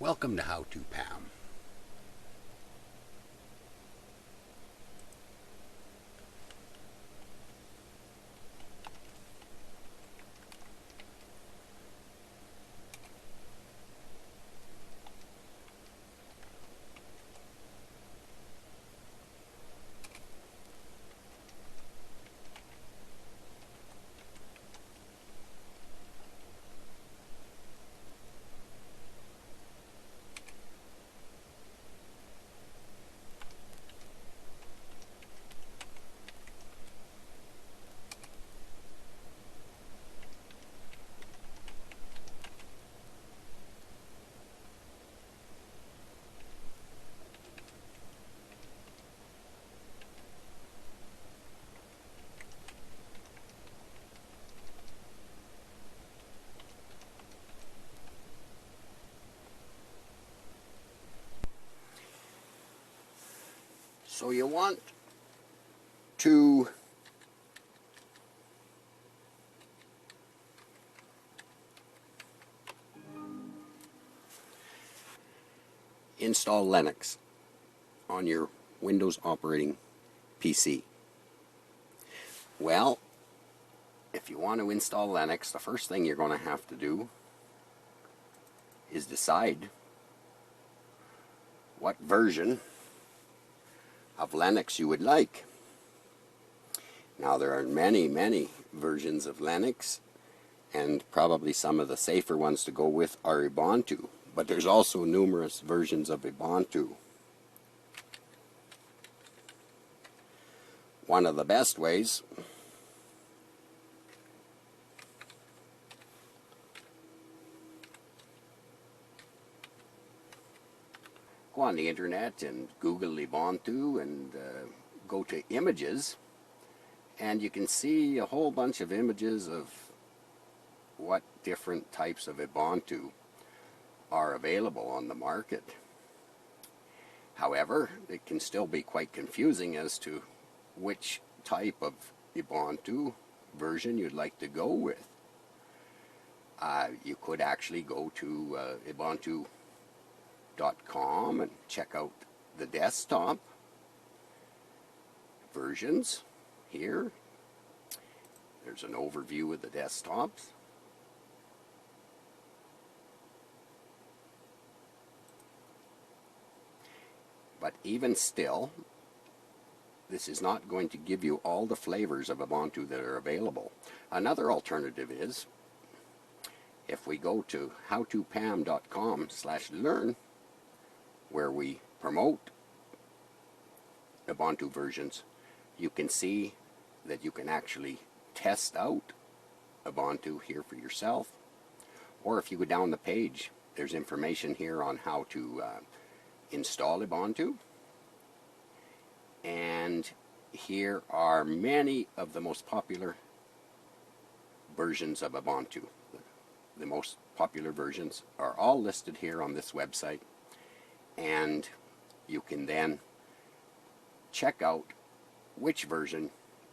Welcome to howtopam. So you want to install Linux on your Windows operating PC. Well, if you want to install Linux, the first thing you're going to have to do is decide what version of Linux you would like. Now there are many versions of Linux, and probably some of the safer ones to go with are Ubuntu, but there's also numerous versions of Ubuntu. One of the best ways go on the internet and Google Ubuntu and go to images, and you can see a whole bunch of images of what different types of Ubuntu are available on the market. However, it can still be quite confusing as to which type of Ubuntu version you'd like to go with. You could actually go to Ubuntu.com and check out the desktop versions here. There's an overview of the desktops. But even still, this is not going to give you all the flavors of Ubuntu that are available. Another alternative is, if we go to howtopam.com/learn, where we promote Ubuntu versions, you can see that you can actually test out Ubuntu here for yourself. Or if you go down the page, there's information here on how to install Ubuntu. And here are many of the most popular versions of Ubuntu. The most popular versions are all listed here on this website, and you can then check out which version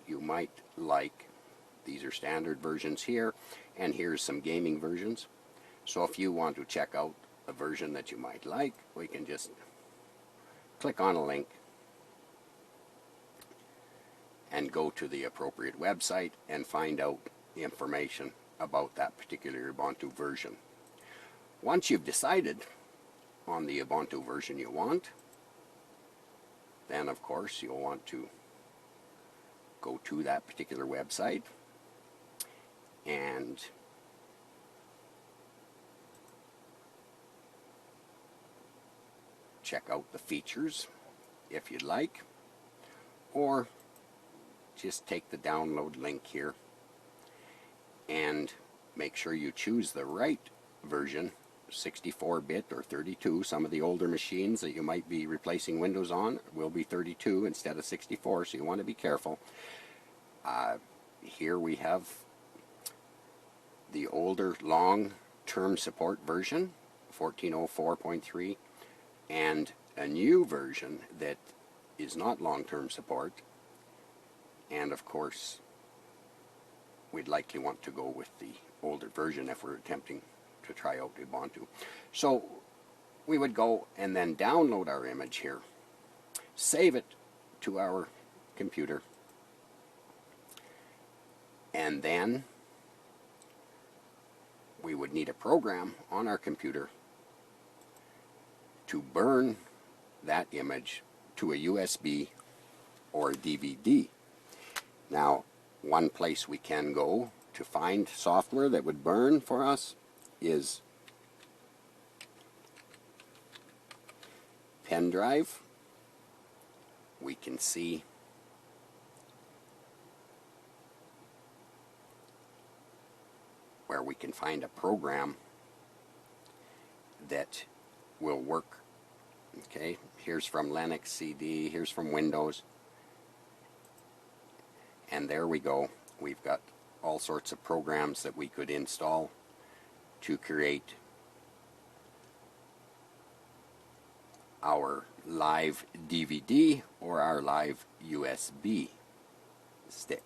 you might like. These are standard versions here, and here's some gaming versions. So if you want to check out a version that you might like, we can just click on a link and go to the appropriate website and find out the information about that particular Ubuntu version. Once you've decided on the Ubuntu version you want, then of course you'll want to go to that particular website and check out the features if you'd like, or just take the download link here and make sure you choose the right version, 64-bit or 32. Some of the older machines that you might be replacing Windows on will be 32 instead of 64, so you want to be careful. Here we have the older long-term support version, 1404.3, and a new version that is not long-term support. And of course, we'd likely want to go with the older version if we're attempting to try out Ubuntu. So we would go and then download our image here, save it to our computer, and then we would need a program on our computer to burn that image to a USB or DVD. Now, one place we can go to find software that would burn for us is pen drive. We can see where we can find a program that will work. Okay, here's from Linux CD, here's from Windows, and there we go. We've got all sorts of programs that we could install to create our live DVD or our live USB stick.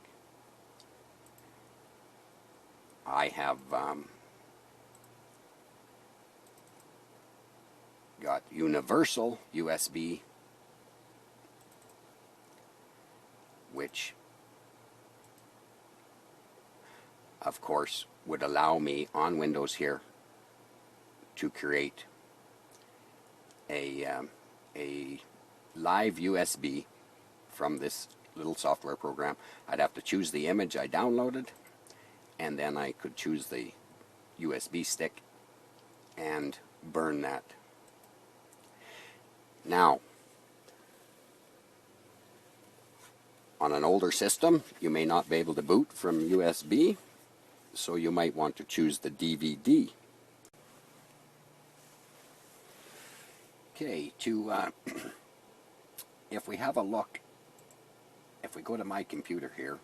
I have got universal USB, which of course would allow me on Windows here to create a live USB from this little software program. I'd have to choose the image I downloaded, and then I could choose the USB stick and burn that. Now, on an older system, you may not be able to boot from USB, so you might want to choose the DVD. Okay, if we have a look, if we go to my computer here,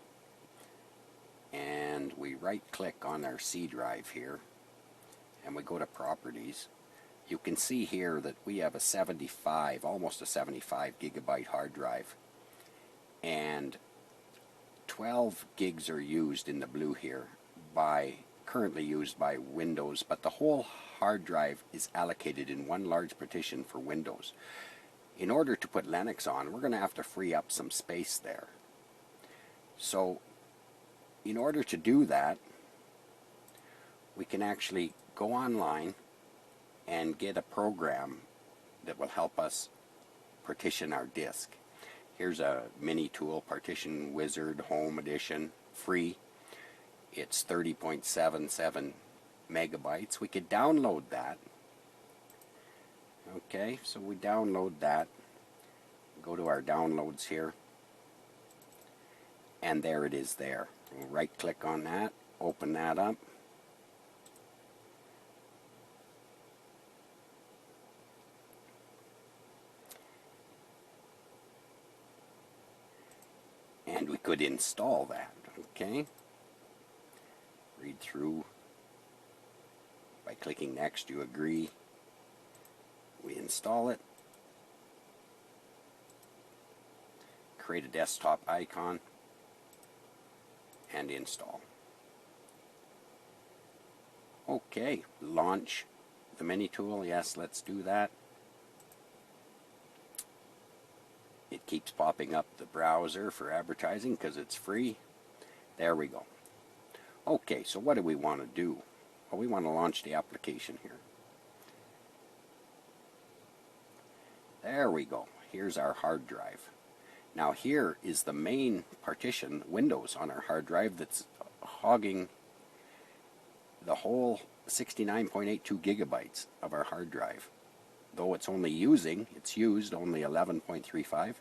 and we right click on our C drive here, and we go to properties, you can see here that we have a 75, almost a 75 gigabyte hard drive, and 12 gigs are used in the blue here, currently used by Windows, but the whole hard drive is allocated in one large partition for Windows. In order to put Linux on, we're going to have to free up some space there. So in order to do that, we can actually go online and get a program that will help us partition our disk. Here's a mini tool, Partition Wizard Home Edition, free. It's 30.77 megabytes. We could download that. Okay, so we download that. Go to our downloads here, and there it is there. We'll right click on that, open that up. And we could install that, okay? Read through. By clicking next, you agree. We install it. Create a desktop icon and install. Okay, launch the mini tool. Yes, let's do that. It keeps popping up the browser for advertising because it's free. There we go. Okay, so what do we want to do? Well, we want to launch the application here. There we go. Here's our hard drive. Now here is the main partition, Windows, on our hard drive that's hogging the whole 69.82 gigabytes of our hard drive. Though it's used only 11.35.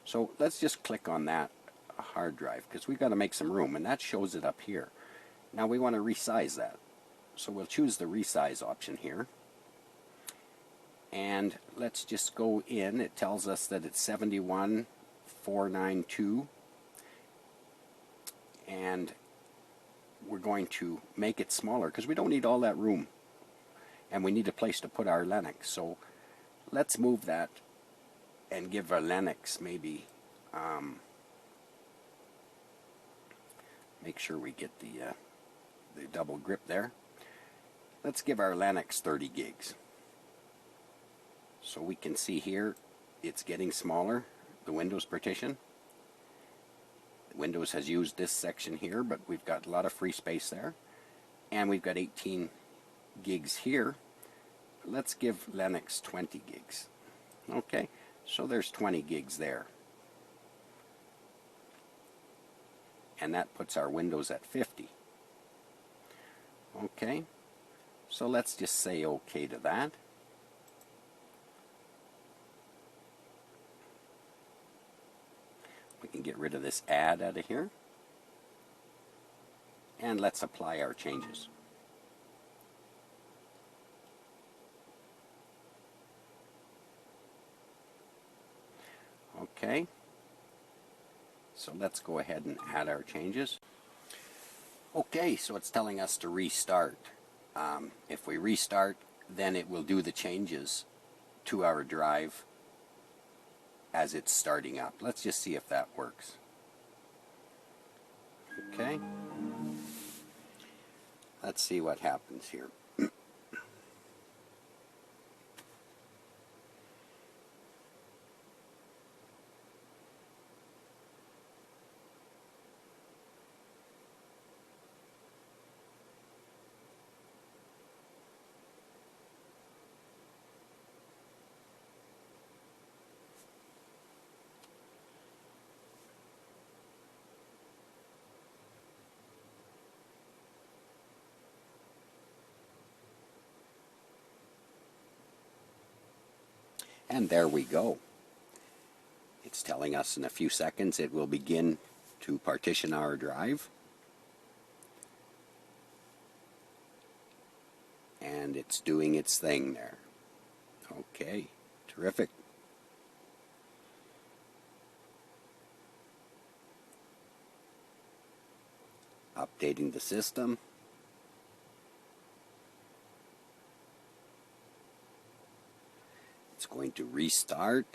So let's just click on that hard drive because we've got to make some room, and that shows it up here. Now we want to resize that. So we'll choose the resize option here. And let's just go in. It tells us that it's 71,492. And we're going to make it smaller because we don't need all that room. And we need a place to put our Linux. So let's move that and give our Linux maybe, make sure we get the double grip there. Let's give our Linux 30 gigs. So we can see here it's getting smaller, the Windows partition. Windows has used this section here, but we've got a lot of free space there. And we've got 18 gigs here. Let's give Linux 20 gigs. Okay, so there's 20 gigs there. And that puts our Windows at 50. Okay, so let's just say okay to that. We can get rid of this add out of here. And let's apply our changes. Okay, so let's go ahead and add our changes. Okay, so it's telling us to restart. If we restart, then it will do the changes to our drive as it's starting up. Let's just see if that works. Okay, let's see what happens here. And there we go. It's telling us in a few seconds it will begin to partition our drive. And it's doing its thing there. Okay, terrific. Updating the system. It's going to restart.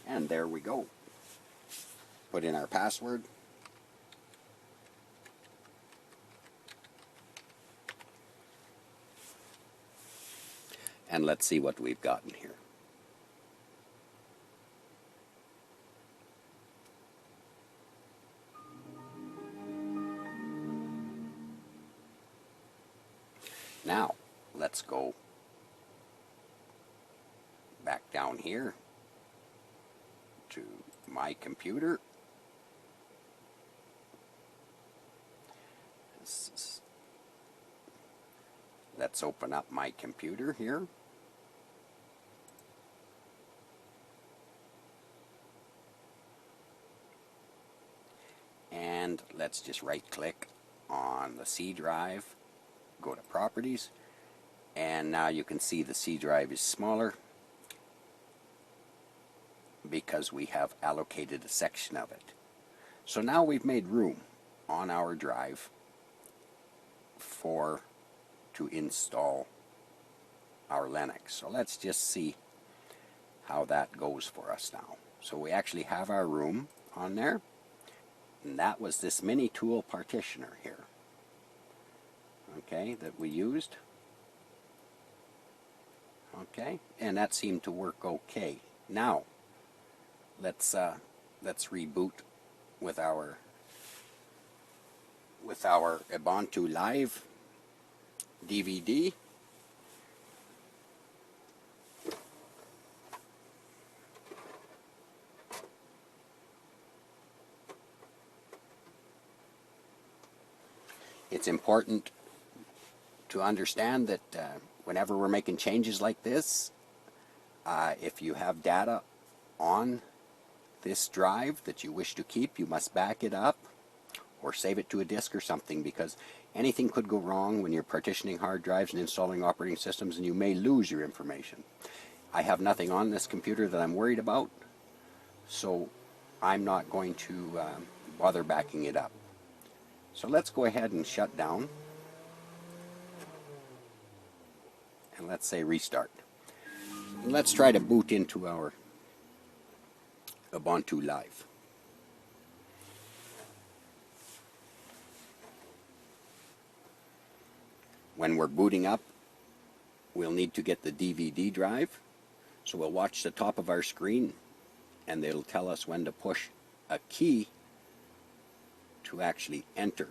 And there we go. Put in our password. And let's see what we've gotten here. Now, let's go back down here to my computer. Let's open up my computer here. And let's just right click on the C drive, go to properties, and now you can see the C drive is smaller because we have allocated a section of it. So now we've made room on our drive to install our Linux. So let's just see how that goes for us now. So we actually have our room on there, and that was this mini tool partitioner here, okay, that we used. Okay, and that seemed to work okay. Now let's reboot with our Ubuntu Live DVD. It's important to understand that whenever we're making changes like this, if you have data on this drive that you wish to keep, you must back it up, or save it to a disk or something, because anything could go wrong when you're partitioning hard drives and installing operating systems, and you may lose your information. I have nothing on this computer that I'm worried about, so I'm not going to bother backing it up. So let's go ahead and shut down, and let's say restart. And let's try to boot into our Ubuntu Live. When we're booting up, we'll need to get the DVD drive. So we'll watch the top of our screen, and it'll tell us when to push a key to actually enter.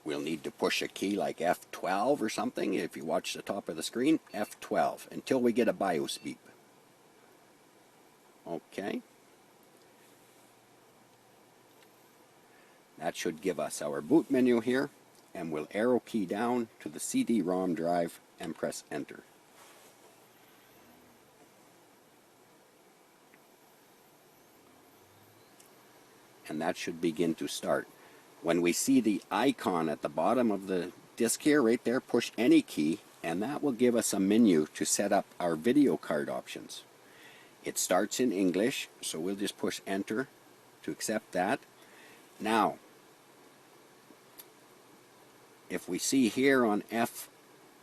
We'll need to push a key like F12 or something. If you watch the top of the screen, F12, until we get a BIOS beep. Okay. That should give us our boot menu here, and we'll arrow key down to the CD-ROM drive and press enter. And that should begin to start. When we see the icon at the bottom of the disk here, right there, push any key, and that will give us a menu to set up our video card options. It starts in English, so we'll just push enter to accept that. Now, if we see here on F1,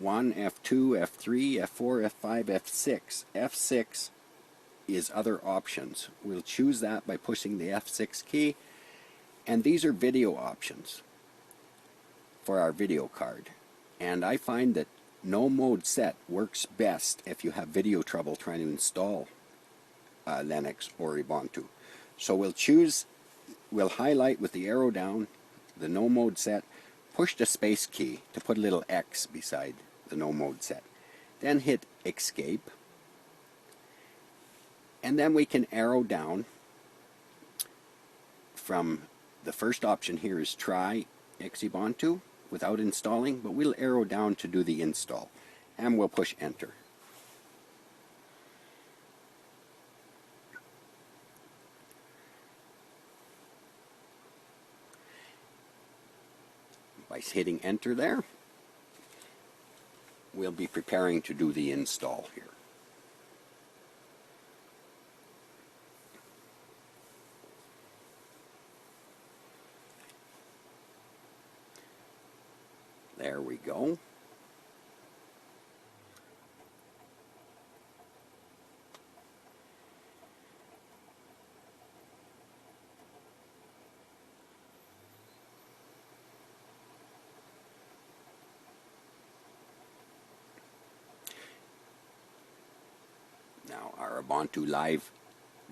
F2, F3, F4, F5, F6, F6 is other options. We'll choose that by pushing the F6 key, and these are video options for our video card. And I find that no mode set works best if you have video trouble trying to install Linux or Ubuntu. So we'll highlight with the arrow down the no mode set, push the space key to put a little X beside the no mode set, then hit escape, and then we can arrow down from the first option here is try Ubuntu without installing, but we'll arrow down to do the install, and we'll push enter. By hitting enter there, we'll be preparing to do the install here. There we go. Now our Ubuntu Live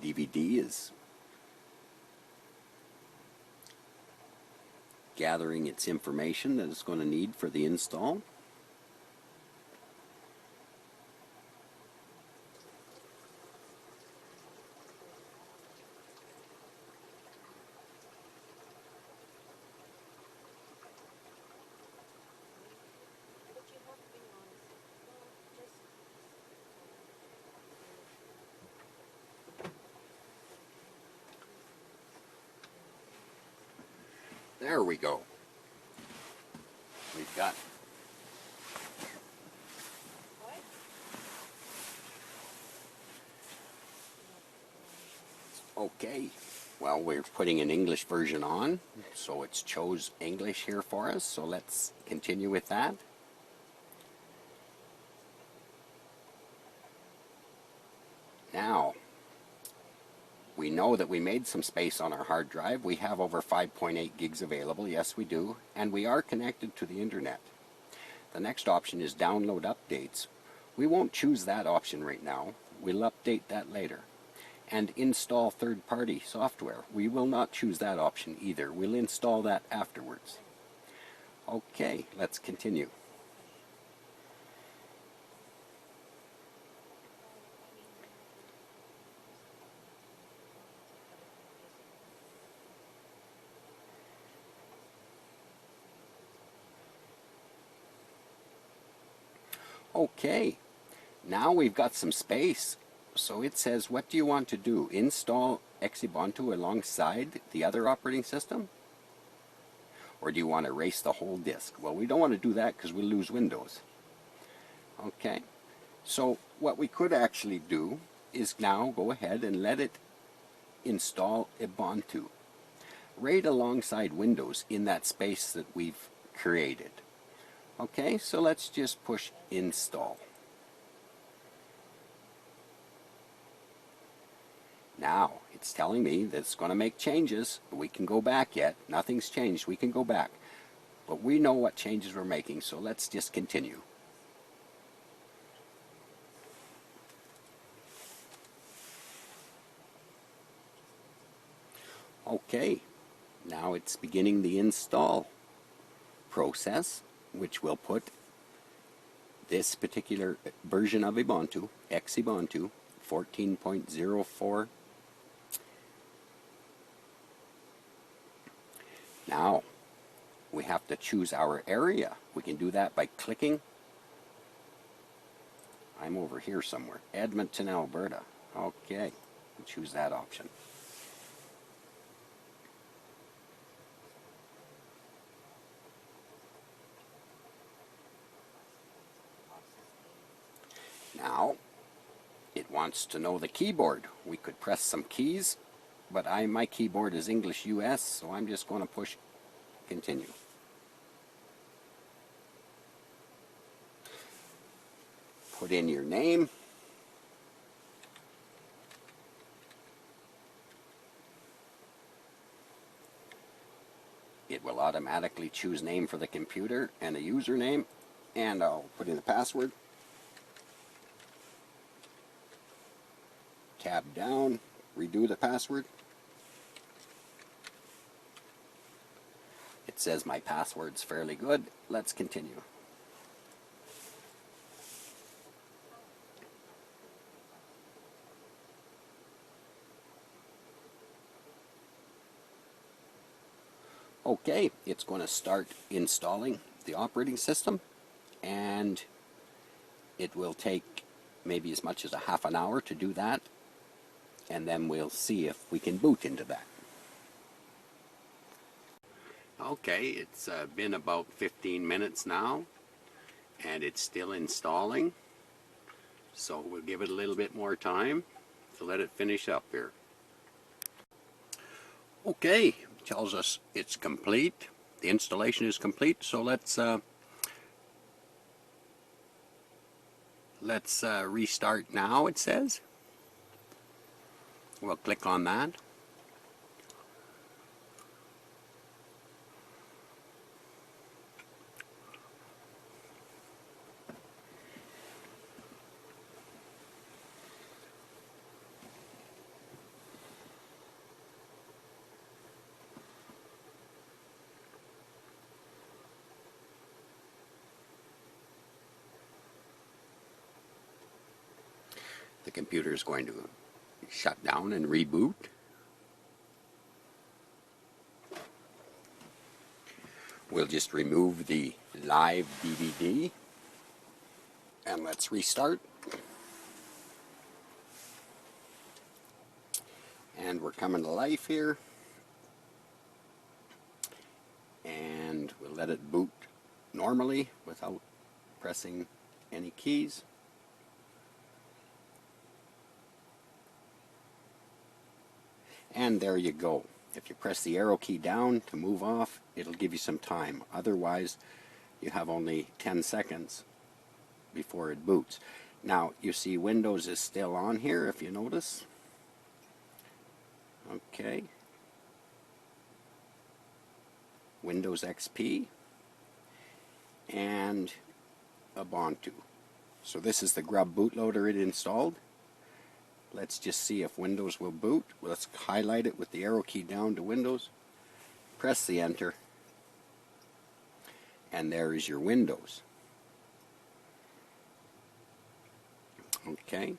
DVD is gathering its information that it's going to need for the install. There we go. We've got okay. Well, we're putting an English version on, so it's chose English here for us. So let's continue with that. Now, we know that we made some space on our hard drive. We have over 5.8 gigs available. Yes, we do. And we are connected to the internet. The next option is download updates. We won't choose that option right now. We'll update that later. And install third-party software. We will not choose that option either. We'll install that afterwards. Okay, let's continue. Okay, now we've got some space, So it says, what do you want to do? Install Ubuntu alongside the other operating system? Or do you want to erase the whole disk? Well, we don't want to do that because we'll lose Windows. Okay, so what we could actually do is now go ahead and let it install Ubuntu right alongside Windows in that space that we've created. Okay, so let's just push install. Now it's telling me that it's going to make changes. We can go back yet. Nothing's changed. We can go back. But we know what changes we're making, so let's just continue. Okay, now it's beginning the install process, which will put this particular version of Ubuntu, Ubuntu 14.04. Now we have to choose our area. We can do that by clicking. I'm over here somewhere, Edmonton, Alberta. Okay, choose that option. Now it wants to know the keyboard. We could press some keys, but my keyboard is English US, so I'm just going to push continue. Put in your name. It will automatically choose name for the computer and a username, and I'll put in the password. Tab down, redo the password. It says my password's fairly good. Let's continue. Okay, it's going to start installing the operating system, and it will take maybe as much as a half an hour to do that, and then we'll see if we can boot into that. Okay, it's been about 15 minutes now, and it's still installing, so we'll give it a little bit more time to let it finish up here. Okay, tells us it's complete. The installation is complete, so let's restart now, it says. We'll click on that. The computer is going to shut down and reboot. We'll just remove the live DVD and let's restart. And we're coming to life here. And we'll let it boot normally without pressing any keys. And there you go. If you press the arrow key down to move off, it'll give you some time. Otherwise, you have only 10 seconds before it boots. Now, you see Windows is still on here, if you notice. Okay. Windows XP and Ubuntu. So this is the grub bootloader it installed. Let's just see if Windows will boot. Let's highlight it with the arrow key down to Windows. Press the enter. And there is your Windows. Okay.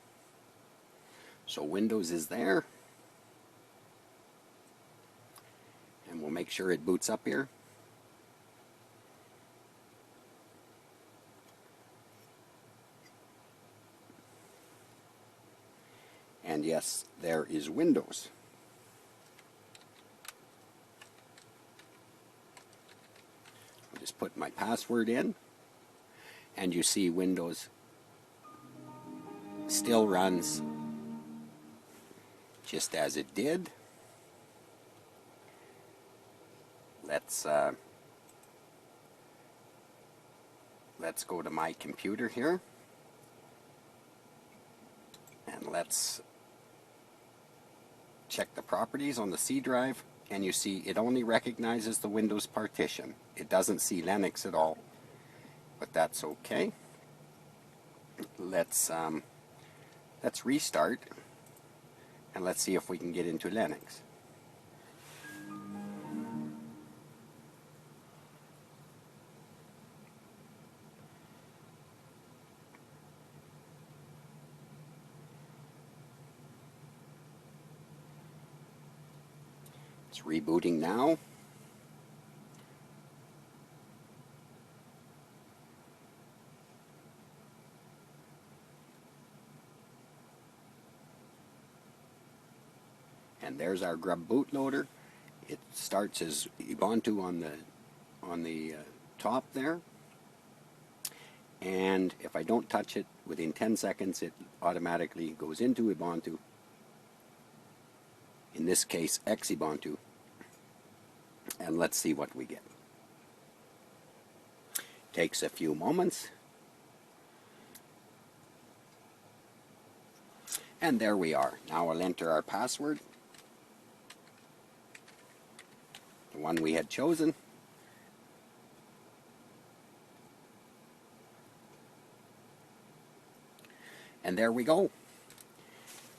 So Windows is there. And we'll make sure it boots up here. And yes, there is Windows. I'll just put my password in, and you see Windows still runs just as it did. Let's go to my computer here, and let's check the properties on the C drive, and you see it only recognizes the Windows partition. It doesn't see Linux at all, but that's okay. Let's restart, and let's see if we can get into Linux. It's rebooting now. And there's our grub bootloader. It starts as Ubuntu on the top there. And if I don't touch it, within 10 seconds it automatically goes into Ubuntu. In this case, Xubuntu. And let's see what we get. Takes a few moments. And there we are. Now I'll enter our password, the one we had chosen. And there we go.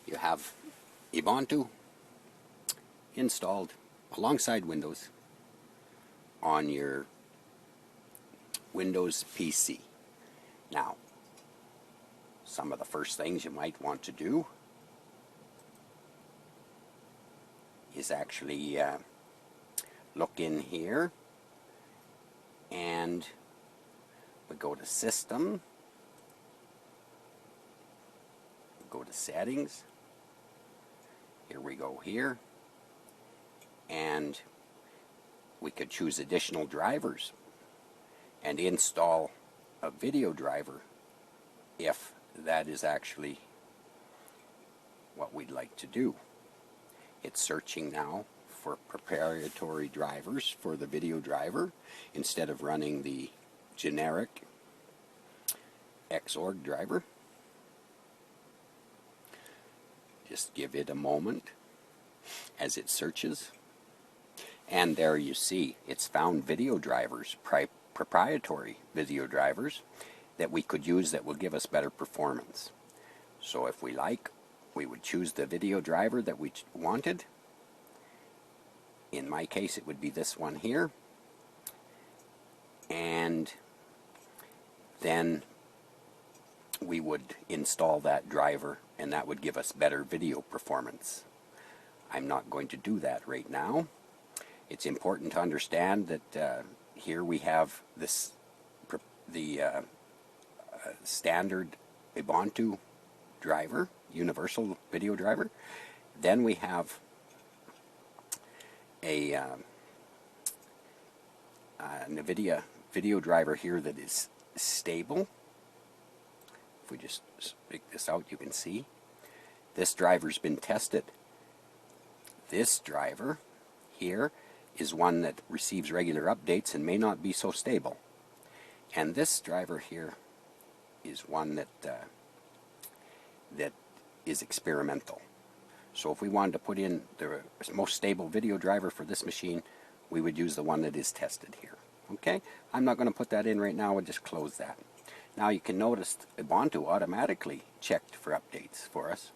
You have Ubuntu installed alongside Windows on your Windows PC. Now, some of the first things you might want to do is actually look in here, and we go to System, go to Settings, here we go here, and we could choose additional drivers and install a video driver if that is actually what we'd like to do. It's searching now for proprietary drivers for the video driver instead of running the generic Xorg driver. Just give it a moment as it searches. And there you see, it's found video drivers, proprietary video drivers that we could use that will give us better performance. So if we like, we would choose the video driver that we wanted. In my case, it would be this one here. And then we would install that driver, and that would give us better video performance. I'm not going to do that right now. It's important to understand that here we have this the standard Ubuntu driver, universal video driver. Then we have a NVIDIA video driver here that is stable. If we just pick this out, you can see this driver's been tested. This driver here is one that receives regular updates and may not be so stable. And this driver here is one that that is experimental. So if we wanted to put in the most stable video driver for this machine, we would use the one that is tested here. Okay, I'm not going to put that in right now. I'll just close that. Now you can notice Ubuntu automatically checked for updates for us,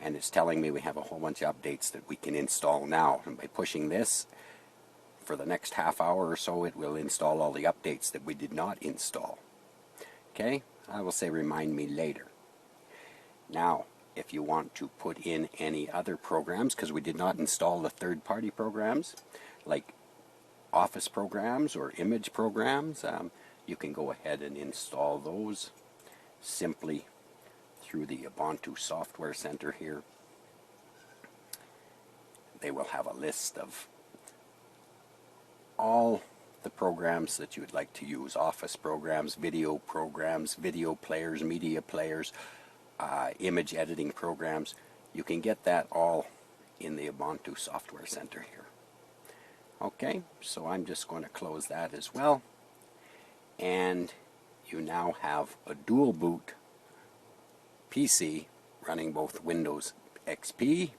and it's telling me we have a whole bunch of updates that we can install now. And by pushing this, for the next half hour or so, it will install all the updates that we did not install. Okay, I will say remind me later. Now, if you want to put in any other programs, because we did not install the third-party programs, like Office programs or image programs, you can go ahead and install those simply through the Ubuntu Software Center here, they will have a list of all the programs that you would like to use: office programs, video players, media players, image editing programs. You can get that all in the Ubuntu Software Center here. Okay, so I'm just going to close that as well, and you now have a dual boot PC running both Windows XP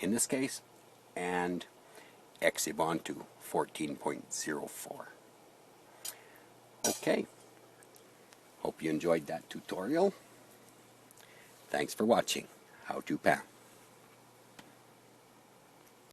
in this case and Ubuntu 14.04. Okay, hope you enjoyed that tutorial. Thanks for watching howtopam.